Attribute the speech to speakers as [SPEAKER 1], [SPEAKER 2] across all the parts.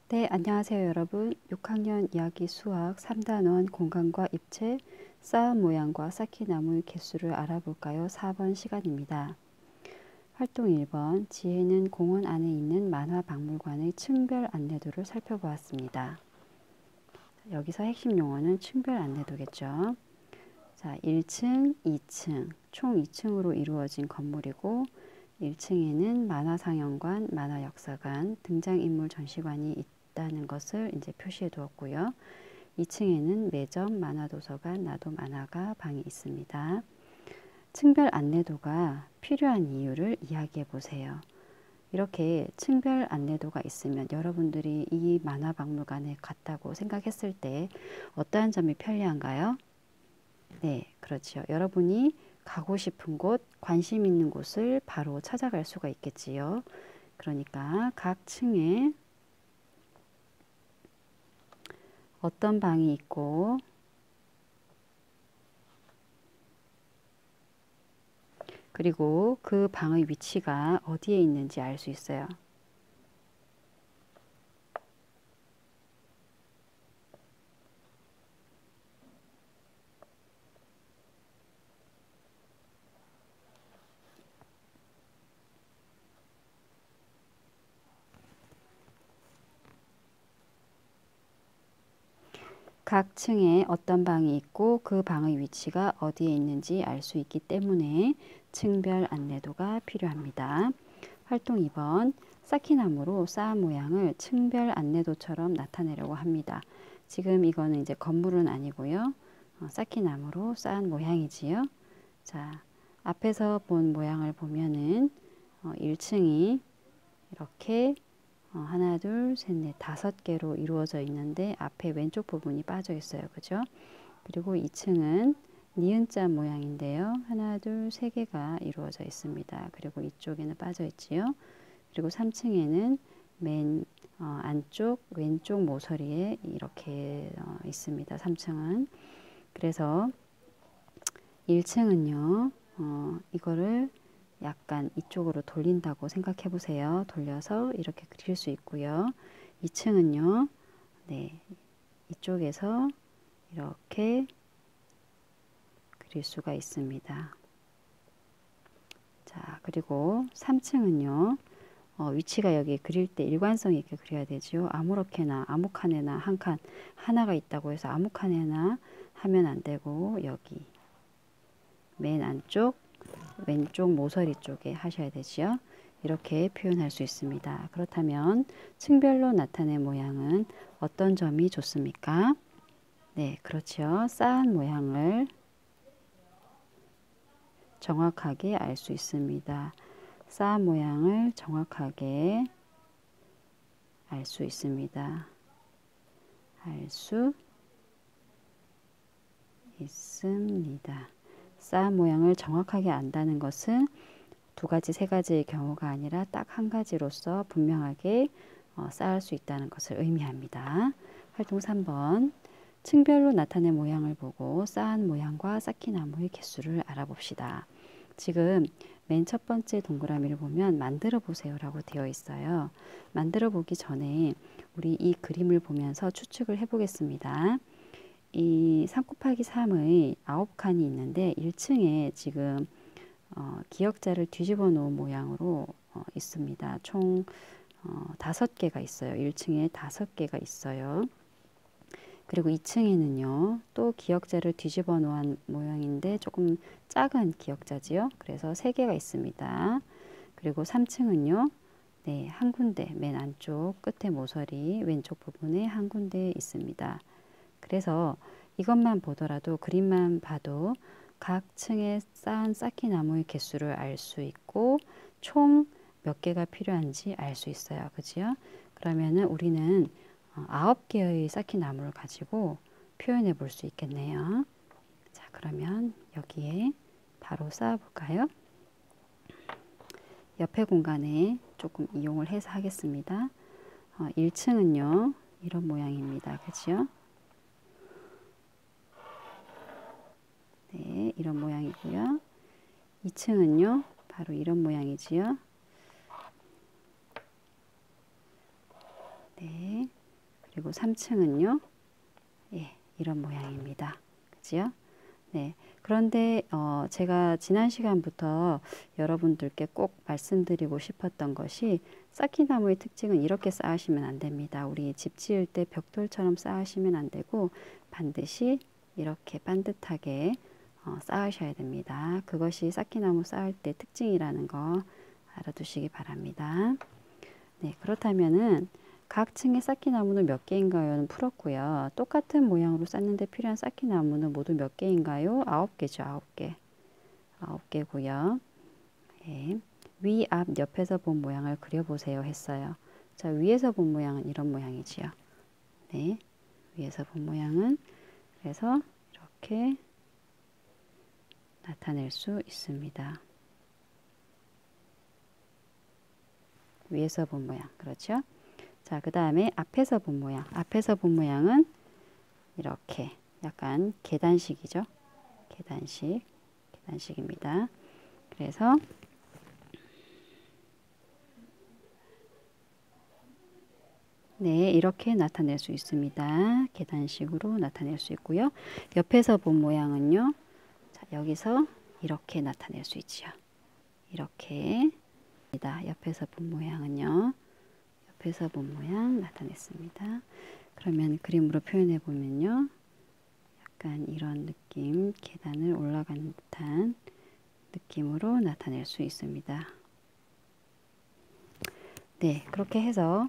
[SPEAKER 1] 네, 안녕하세요, 여러분. 6학년 이야기 수학 3단원 공간과 입체, 쌓은 모양과 쌓기 나무의 개수를 알아볼까요? 4번 시간입니다. 활동 1번, 지혜는 공원 안에 있는 만화박물관의 층별 안내도를 살펴보았습니다. 여기서 핵심 용어는 층별 안내도겠죠. 자, 1층, 2층, 총 2층으로 이루어진 건물이고 1층에는 만화상영관, 만화역사관, 등장인물 전시관이 있다는 것을 이제 표시해 두었고요. 2층에는 매점, 만화도서관, 나도 만화가 방이 있습니다. 층별 안내도가 필요한 이유를 이야기해 보세요. 이렇게 층별 안내도가 있으면 여러분들이 이 만화박물관에 갔다고 생각했을 때 어떠한 점이 편리한가요? 네, 그렇죠. 여러분이 가고 싶은 곳, 관심 있는 곳을 바로 찾아갈 수가 있겠지요. 그러니까 각 층에 어떤 방이 있고 그리고 그 방의 위치가 어디에 있는지 알 수 있어요. 각 층에 어떤 방이 있고 그 방의 위치가 어디에 있는지 알 수 있기 때문에 층별 안내도가 필요합니다. 활동 2번, 쌓기나무로 쌓은 모양을 층별 안내도처럼 나타내려고 합니다. 지금 이거는 이제 건물은 아니고요. 쌓기나무로 쌓은 모양이지요. 자, 앞에서 본 모양을 보면은 1층이 이렇게 하나, 둘, 셋, 넷, 5개로 이루어져 있는데 앞에 왼쪽 부분이 빠져 있어요. 그죠? 그리고 2층은 니은자 모양인데요. 하나, 둘, 3개가 이루어져 있습니다. 그리고 이쪽에는 빠져 있지요. 그리고 3층에는 맨 안쪽 왼쪽 모서리에 이렇게 있습니다. 3층은. 그래서 1층은요. 이거를 약간 이쪽으로 돌린다고 생각해 보세요. 돌려서 이렇게 그릴 수 있고요. 2층은요. 네. 이쪽에서 이렇게 그릴 수가 있습니다. 자, 그리고 3층은요. 위치가 여기 그릴 때 일관성 있게 그려야 되죠. 아무렇게나 아무 칸에나 한 칸 하나가 있다고 해서 아무 칸에나 하면 안 되고 여기 맨 안쪽 왼쪽 모서리 쪽에 하셔야 되지요. 이렇게 표현할 수 있습니다. 그렇다면 층별로 나타낸 모양은 어떤 점이 좋습니까? 네, 그렇죠. 쌓은 모양을 정확하게 알 수 있습니다. 쌓은 모양을 정확하게 알 수 있습니다. 알 수 있습니다. 쌓은 모양을 정확하게 안다는 것은 두 가지, 세 가지의 경우가 아니라 딱 한 가지로서 분명하게 쌓을 수 있다는 것을 의미합니다. 활동 3번. 층별로 나타낸 모양을 보고 쌓은 모양과 쌓기 나무의 개수를 알아봅시다. 지금 맨 첫 번째 동그라미를 보면 만들어 보세요라고 되어 있어요. 만들어 보기 전에 우리 이 그림을 보면서 추측을 해보겠습니다. 이 3 곱하기 3의 9칸이 있는데 1층에 지금 기역자를 뒤집어 놓은 모양으로 있습니다. 총 5개가 있어요. 1층에 5개가 있어요. 그리고 2층에는요. 또 기역자를 뒤집어 놓은 모양인데 조금 작은 기역자지요. 그래서 3개가 있습니다. 그리고 3층은요. 네, 한 군데 맨 안쪽 끝에 모서리 왼쪽 부분에 한 군데 있습니다. 그래서 이것만 보더라도 그림만 봐도 각 층에 쌓은 쌓기 나무의 개수를 알 수 있고 총 몇 개가 필요한지 알 수 있어요. 그지요? 그러면은 우리는 9개의 쌓기 나무를 가지고 표현해 볼 수 있겠네요. 자, 그러면 여기에 바로 쌓아 볼까요? 옆에 공간에 조금 이용을 해서 하겠습니다. 1층은요. 이런 모양입니다. 그지요? 네, 이런 모양이고요. 2층은요. 바로 이런 모양이지요. 네, 그리고 3층은요. 예, 이런 모양입니다. 그지요? 네. 그런데 제가 지난 시간부터 여러분들께 꼭 말씀드리고 싶었던 것이 쌓기나무의 특징은 이렇게 쌓으시면 안 됩니다. 우리 집 지을 때 벽돌처럼 쌓으시면 안 되고 반드시 이렇게 반듯하게 쌓으셔야 됩니다. 그것이 쌓기나무 쌓을 때 특징이라는 거 알아두시기 바랍니다. 네, 그렇다면은 각 층의 쌓기나무는 몇 개인가요는 풀었고요. 똑같은 모양으로 쌓는데 필요한 쌓기나무는 모두 몇 개인가요? 9개죠. 9개. 9개고요. 네. 위, 앞, 옆에서 본 모양을 그려보세요 했어요. 자, 위에서 본 모양은 이런 모양이지요. 네. 위에서 본 모양은 그래서 이렇게 나타낼 수 있습니다. 위에서 본 모양. 그렇죠? 자, 그 다음에 앞에서 본 모양. 앞에서 본 모양은 이렇게 약간 계단식이죠. 계단식입니다. 그래서 네, 이렇게 나타낼 수 있습니다. 계단식으로 나타낼 수 있고요. 옆에서 본 모양은요. 자, 여기서 이렇게 나타낼 수 있지요. 이렇게 옆에서 본 모양은요. 옆에서 본 모양 나타냈습니다. 그러면 그림으로 표현해 보면요. 약간 이런 느낌, 계단을 올라가는 듯한 느낌으로 나타낼 수 있습니다. 네, 그렇게 해서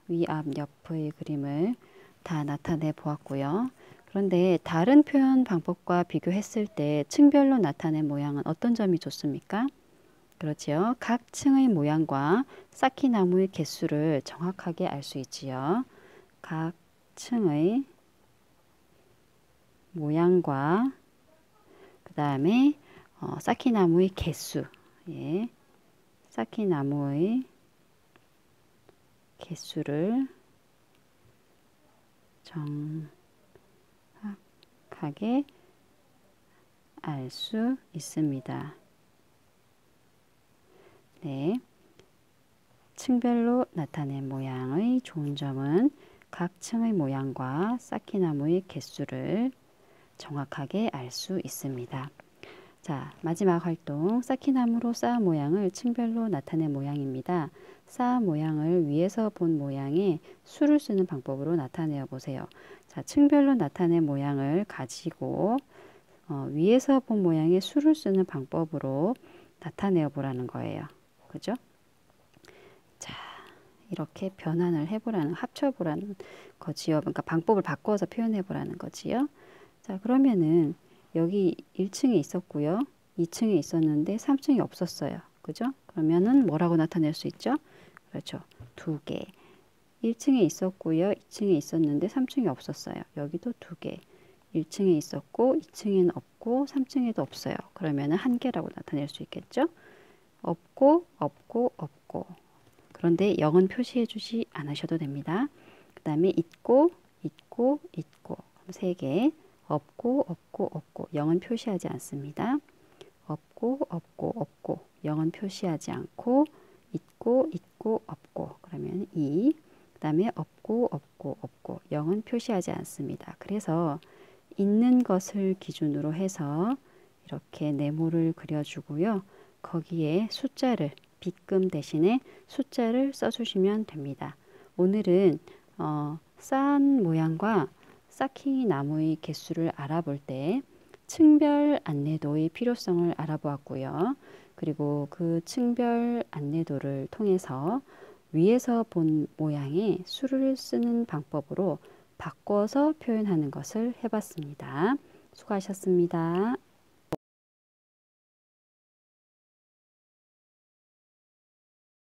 [SPEAKER 1] 위, 앞, 옆의 그림을 다 나타내 보았고요. 그런데 다른 표현 방법과 비교했을 때 층별로 나타낸 모양은 어떤 점이 좋습니까? 그렇지요. 각 층의 모양과 쌓기나무의 개수를 정확하게 알 수 있지요. 각 층의 모양과 그 다음에 쌓기나무의 개수, 예, 쌓기나무의 개수를 정확하게 알 수 있습니다. 네, 층별로 나타낸 모양의 좋은 점은 각 층의 모양과 쌓기나무의 개수를 정확하게 알 수 있습니다. 자, 마지막 활동, 쌓기나무로 쌓은 모양을 층별로 나타낸 모양입니다. 쌓은 모양을 위에서 본 모양의 수를 쓰는 방법으로 나타내어 보세요. 자, 층별로 나타낸 모양을 가지고 위에서 본 모양의 수를 쓰는 방법으로 나타내어 보라는 거예요. 그죠? 자, 이렇게 변환을 해보라는, 합쳐보라는 거지요. 그러니까 방법을 바꿔서 표현해 보라는 거지요. 자, 그러면은 여기 1층에 있었고요. 2층에 있었는데 3층이 없었어요. 그죠? 그러면은 뭐라고 나타낼 수 있죠? 그렇죠. 2개. 1층에 있었고요. 2층에 있었는데 3층이 없었어요. 여기도 2개. 1층에 있었고 2층에는 없고 3층에도 없어요. 그러면은 1개라고 나타낼 수 있겠죠? 없고 없고 없고. 그런데 0은 표시해 주지 않으셔도 됩니다. 그 다음에 있고 있고 있고. 3개. 없고 없고 없고 0은 표시하지 않습니다. 없고 없고 없고 0은 표시하지 않고 있고 있고 없고 그러면 2. 그 다음에 없고 없고 없고 0은 표시하지 않습니다. 그래서 있는 것을 기준으로 해서 이렇게 네모를 그려주고요. 거기에 숫자를 빗금 대신에 숫자를 써주시면 됩니다. 오늘은 쌓은 모양과 쌓기 나무의 개수를 알아볼 때 층별 안내도의 필요성을 알아보았고요. 그리고 그 층별 안내도를 통해서 위에서 본 모양의 수를 쓰는 방법으로 바꿔서 표현하는 것을 해봤습니다. 수고하셨습니다.